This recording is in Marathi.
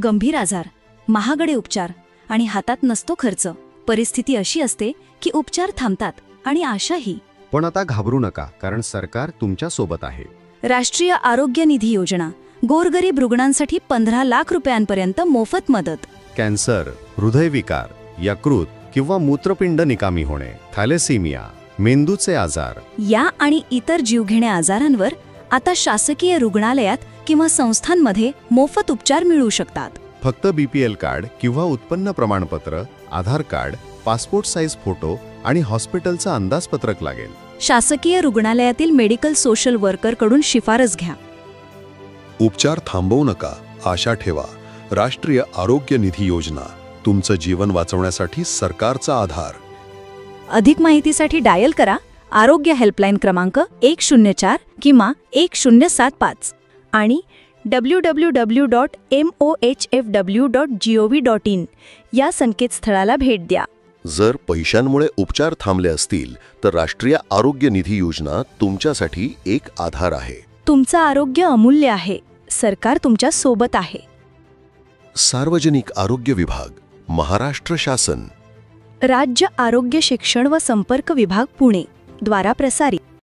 गंभीर आजार, महागडे उपचार आणि हातात नसतो खर्च. परिस्थिती अशी असते की उपचार थांबतात आणि आशाही. पण आता घाबरू नका, कारण सरकार तुमच्या सोबत आहे. राष्ट्रीय आरोग्य निधी योजना, गोरगरीब रुग्णांसाठी 15 लाख रुपयांपर्यंत मोफत मदत. कॅन्सर, हृदयविकार, यकृत किंवा मूत्रपिंड निकामी होणे, थॅलेसिमिया, मेंदूचे आजार या आणि इतर जीवघेण्या आजारांवर आता शासकीय रुग्णालयात किंवा संस्थांमध्ये मोफत उपचार मिळू शकतात. फक्त BPL कार्ड किंवा उत्पन्न प्रमाणपत्र, आधार कार्ड, पासपोर्ट साईज फोटो आणि हॉस्पिटलचं अंदाजपत्रक लागेल. शासकीय रुग्णालयातील मेडिकल सोशल वर्कर कडून शिफारस घ्या. उपचार थांबवू नका, आशा ठेवा. राष्ट्रीय आरोग्य निधी योजना, तुमचं जीवन वाचवण्यासाठी सरकारचा आधार. अधिक माहितीसाठी डायल करा आरोग्य हेल्पलाईन क्रमांक 104 किंवा 1075 आणि www.mohfw.gov.in या संकेतस्थळाला भेट द्या. जर पैशांमुळे उपचार थांबले असतील तर राष्ट्रीय आरोग्य निधी योजना तुमच्यासाठी एक आधार आहे. तुमचं आरोग्य अमूल्य आहे. सरकार तुमच्या सोबत आहे. सार्वजनिक आरोग्य विभाग, महाराष्ट्र शासन. राज्य आरोग्य शिक्षण व संपर्क विभाग, पुणे द्वारा प्रसारित.